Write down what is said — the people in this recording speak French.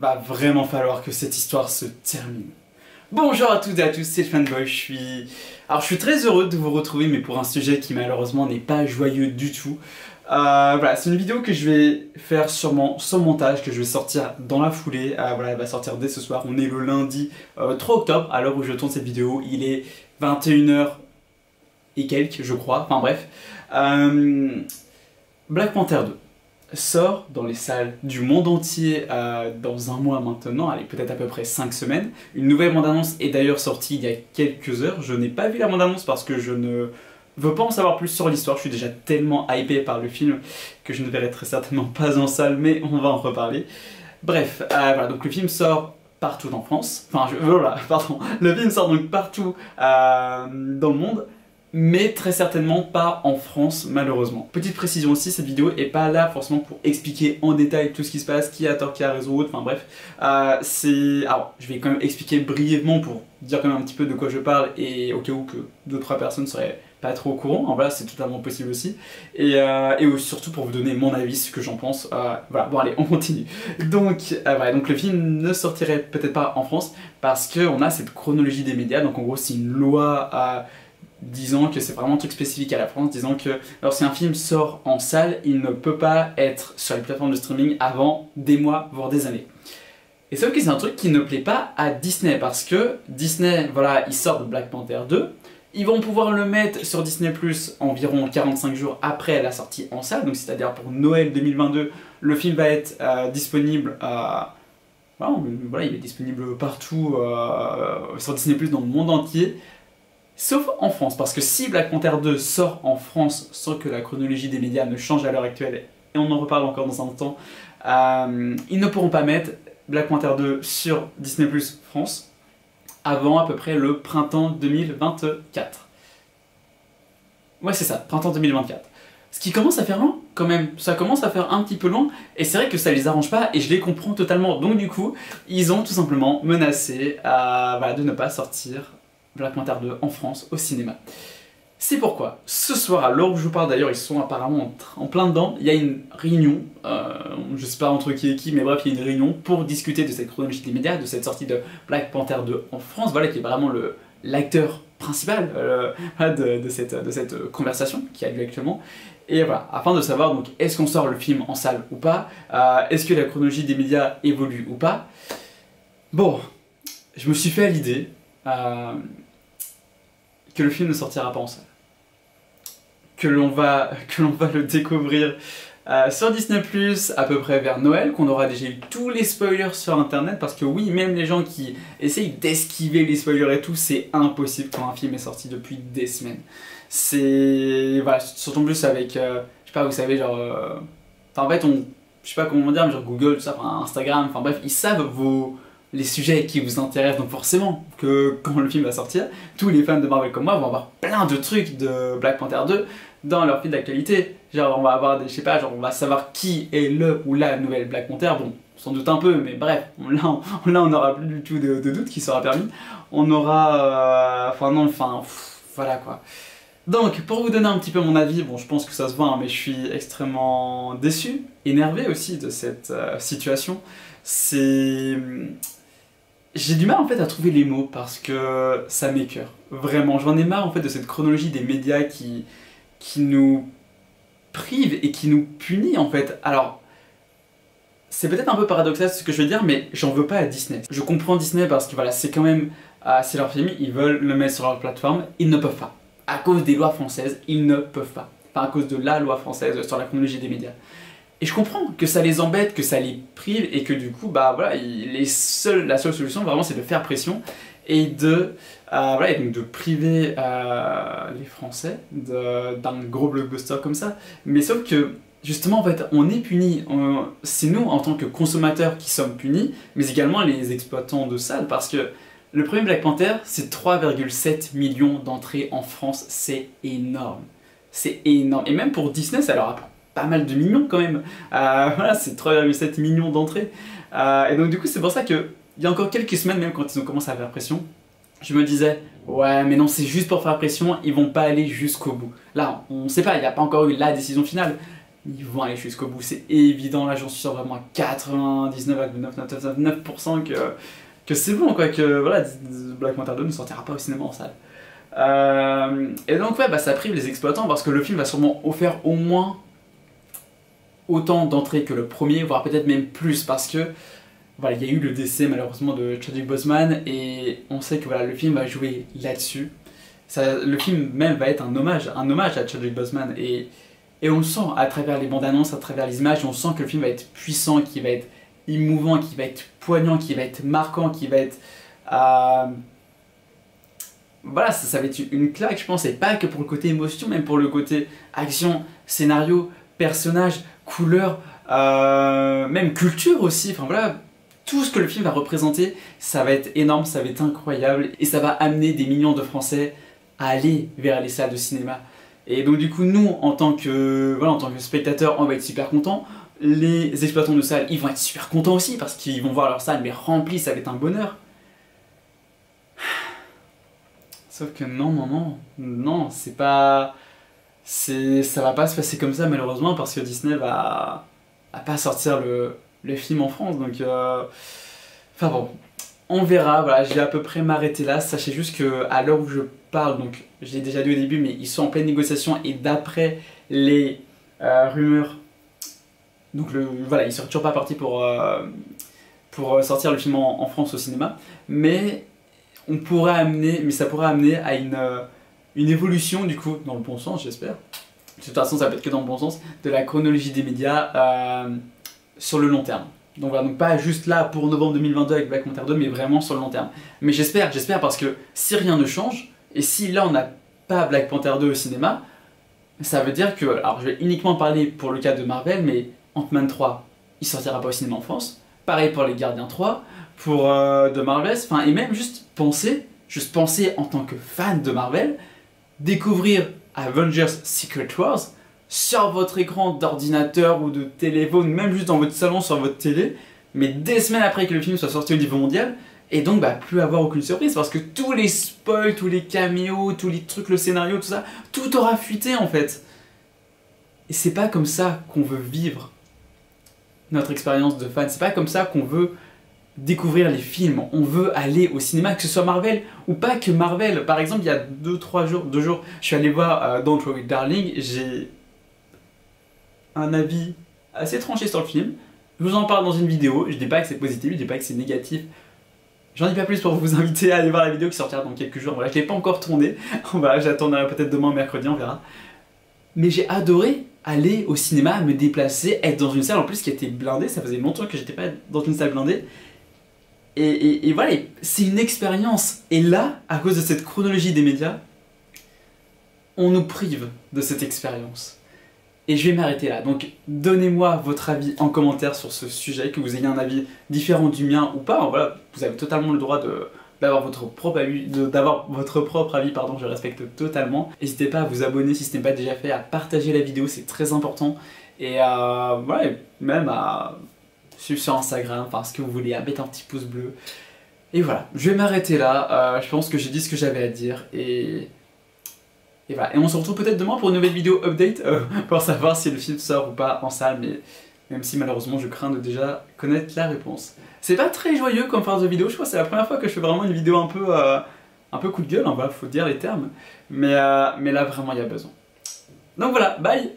va vraiment falloir que cette histoire se termine. Bonjour à toutes et à tous, c'est le Fanboy, je suis très heureux de vous retrouver, mais pour un sujet qui malheureusement n'est pas joyeux du tout. Voilà, c'est une vidéo que je vais faire sûrement sans montage, que je vais sortir dans la foulée. Voilà, elle va sortir dès ce soir. On est le lundi 3 octobre, à l'heure où je tourne cette vidéo. Il est 21 h et quelques, je crois. Enfin bref. Black Panther 2 sort dans les salles du monde entier dans un mois maintenant, allez, peut-être à peu près 5 semaines. Une nouvelle bande-annonce est d'ailleurs sortie il y a quelques heures. Je n'ai pas vu la bande-annonce parce que je ne veux pas en savoir plus sur l'histoire. Je suis déjà tellement hypé par le film que je ne verrai très certainement pas en salle, mais on va en reparler. Bref, voilà, donc le film sort partout en France. Enfin, voilà, pardon. Le film sort donc partout dans le monde, mais très certainement pas en France, malheureusement. Petite précision aussi, cette vidéo est pas là forcément pour expliquer en détail tout ce qui se passe, qui a tort, qui a raison, enfin bref. Alors, je vais quand même expliquer brièvement pour dire quand même un petit peu de quoi je parle, et au cas où que 2-3 personnes seraient pas trop au courant, voilà, c'est totalement possible aussi. Et surtout pour vous donner mon avis, ce que j'en pense. Voilà, bon allez, on continue. Donc, voilà, donc le film ne sortirait peut-être pas en France, parce qu'on a cette chronologie des médias, donc en gros c'est une loi disant que c'est vraiment un truc spécifique à la France, disant que lorsqu'un film sort en salle, il ne peut pas être sur les plateformes de streaming avant des mois, voire des années. Et sauf que c'est un truc qui ne plaît pas à Disney, parce que Disney, voilà, ils sortent Black Panther 2, ils vont pouvoir le mettre sur Disney Plus environ 45 jours après la sortie en salle, donc c'est-à-dire pour Noël 2022, le film va être disponible voilà, il est disponible partout sur Disney Plus dans le monde entier. Sauf en France, parce que si Black Panther 2 sort en France sans que la chronologie des médias ne change à l'heure actuelle, et on en reparle encore dans un temps, ils ne pourront pas mettre Black Panther 2 sur Disney Plus France avant à peu près le printemps 2024. Ouais, c'est ça, printemps 2024. Ce qui commence à faire long, quand même. Ça commence à faire un petit peu long, et c'est vrai que ça les arrange pas, et je les comprends totalement. Donc du coup, ils ont tout simplement menacé voilà, de ne pas sortir Black Panther 2 en France au cinéma. C'est pourquoi, ce soir, à l'heure où je vous parle d'ailleurs, ils sont apparemment en plein dedans, il y a une réunion, je sais pas entre qui et qui, mais bref, il y a une réunion pour discuter de cette chronologie des médias, de cette sortie de Black Panther 2 en France, voilà, qui est vraiment l'acteur principal de cette conversation qui a lieu actuellement. Et voilà, afin de savoir, donc, est-ce qu'on sort le film en salle ou pas, est-ce que la chronologie des médias évolue ou pas. Bon, je me suis fait à l'idée que le film ne sortira pas en salle, que l'on va le découvrir sur Disney Plus à peu près vers Noël, qu'on aura déjà eu tous les spoilers sur internet, parce que oui, même les gens qui essayent d'esquiver les spoilers et tout, c'est impossible quand un film est sorti depuis des semaines. C'est voilà, surtout plus avec je sais pas, vous savez, genre enfin en fait je sais pas comment dire, mais genre Google, tout ça, enfin, Instagram, enfin bref, ils savent les sujets qui vous intéressent, donc forcément que quand le film va sortir, tous les fans de Marvel comme moi vont avoir plein de trucs de Black Panther 2 dans leur fil d'actualité. Genre on va avoir des, je sais pas, genre on va savoir qui est le ou la nouvelle Black Panther, bon, sans doute un peu, mais bref, là on n'aura plus du tout de doute qui sera permis. On aura, voilà quoi. Donc, pour vous donner un petit peu mon avis, bon je pense que ça se voit, hein, mais je suis extrêmement déçu, énervé aussi de cette situation. J'ai du mal en fait à trouver les mots parce que ça m'écœure. Vraiment, j'en ai marre en fait de cette chronologie des médias qui nous prive et qui nous punit en fait. Alors, c'est peut-être un peu paradoxal ce que je vais dire, mais j'en veux pas à Disney. Je comprends Disney parce que voilà, c'est quand même, c'est leur film, ils veulent le mettre sur leur plateforme, ils ne peuvent pas. À cause des lois françaises, ils ne peuvent pas. Enfin, à cause de la loi française sur la chronologie des médias. Et je comprends que ça les embête, que ça les prive, et que du coup, bah voilà, la seule solution vraiment c'est de faire pression et voilà, et donc de priver les Français d'un gros blockbuster comme ça. Mais sauf que justement en fait on est punis, c'est nous en tant que consommateurs qui sommes punis, mais également les exploitants de salles, parce que le premier Black Panther c'est 3,7 millions d'entrées en France, c'est énorme. C'est énorme, et même pour Disney ça leur apprend pas mal de millions quand même, voilà, c'est 3,7 millions d'entrées, et donc du coup c'est pour ça que il y a encore quelques semaines, même quand ils ont commencé à faire pression, je me disais ouais mais non, c'est juste pour faire pression, ils vont pas aller jusqu'au bout. Là on sait pas, il n'y a pas encore eu la décision finale, ils vont aller jusqu'au bout, c'est évident, là j'en suis sûr vraiment à 99,999% que c'est bon quoi, que voilà, Black Panther 2 ne sortira pas au cinéma en salle. Et donc ouais, bah, ça prive les exploitants parce que le film va sûrement offrir au moins autant d'entrées que le premier, voire peut-être même plus, parce que voilà, il y a eu le décès malheureusement de Chadwick Boseman et on sait que voilà, le film va jouer là-dessus. Le film même va être un hommage à Chadwick Boseman et on le sent à travers les bandes annonces, à travers les images, on sent que le film va être puissant, qu'il va être émouvant, qu'il va être poignant, qu'il va être marquant, qu'il va être... Voilà, ça va être une claque je pense, et pas que pour le côté émotion, même pour le côté action, scénario, personnage, couleur, même culture aussi, enfin voilà, tout ce que le film va représenter, ça va être énorme, ça va être incroyable, et ça va amener des millions de Français à aller vers les salles de cinéma. Et donc du coup, nous, en tant que spectateurs, on va être super contents. Les exploitants de salles, ils vont être super contents aussi, parce qu'ils vont voir leur salle mais remplie, ça va être un bonheur. Sauf que non, c'est pas... ça va pas se passer comme ça malheureusement, parce que Disney va pas sortir le film en France, donc... Enfin bon, on verra, voilà, je vais à peu près m'arrêter là. Sachez juste que à l'heure où je parle, donc je l'ai déjà dit au début, mais ils sont en pleine négociation et d'après les rumeurs, donc voilà, ils ne sont toujours pas partis pour sortir le film en France au cinéma, mais ça pourrait amener à une évolution du coup, dans le bon sens j'espère. De toute façon ça peut être que dans le bon sens, de la chronologie des médias sur le long terme. Donc voilà, donc pas juste là pour novembre 2022 avec Black Panther 2, mais vraiment sur le long terme. Mais j'espère parce que si rien ne change, et si là on n'a pas Black Panther 2 au cinéma, ça veut dire que, alors je vais uniquement parler pour le cas de Marvel, mais Ant-Man 3, il sortira pas au cinéma en France. Pareil pour les Gardiens 3, pour The Marvels, enfin, et même juste penser en tant que fan de Marvel, découvrir Avengers Secret Wars sur votre écran d'ordinateur ou de téléphone, même juste dans votre salon sur votre télé, mais des semaines après que le film soit sorti au niveau mondial, et donc bah, plus avoir aucune surprise, parce que tous les spoils, tous les caméos, tous les trucs, le scénario, tout ça, tout aura fuité en fait. Et c'est pas comme ça qu'on veut vivre notre expérience de fan, c'est pas comme ça qu'on veut découvrir les films, on veut aller au cinéma, que ce soit Marvel ou pas que Marvel. Par exemple, il y a 2 jours, je suis allé voir Don't Worry Darling, j'ai un avis assez tranché sur le film. Je vous en parle dans une vidéo, je dis pas que c'est positif, je dis pas que c'est négatif. J'en dis pas plus pour vous inviter à aller voir la vidéo qui sortira dans quelques jours. Voilà, je l'ai pas encore tournée, voilà, j'attendrai peut-être demain ou mercredi, on verra. Mais j'ai adoré aller au cinéma, me déplacer, être dans une salle en plus qui était blindée, ça faisait longtemps que j'étais pas dans une salle blindée. Et voilà, c'est une expérience. Et là, à cause de cette chronologie des médias, on nous prive de cette expérience. Et je vais m'arrêter là. Donc donnez-moi votre avis en commentaire sur ce sujet, que vous ayez un avis différent du mien ou pas. Voilà, vous avez totalement le droit d'avoir votre propre avis, pardon, je respecte totalement. N'hésitez pas à vous abonner si ce n'est pas déjà fait, à partager la vidéo, c'est très important. Et voilà, et même à suivre sur Instagram, enfin ce que vous voulez, à mettre un petit pouce bleu. Et voilà, je vais m'arrêter là. Je pense que j'ai dit ce que j'avais à dire et voilà. Et on se retrouve peut-être demain pour une nouvelle vidéo update pour savoir si le film sort ou pas en salle, mais même si malheureusement je crains de déjà connaître la réponse. C'est pas très joyeux comme phase de vidéo, je crois que c'est la première fois que je fais vraiment une vidéo un peu coup de gueule, hein, voilà, faut dire les termes, mais là vraiment il y a besoin. Donc voilà, bye!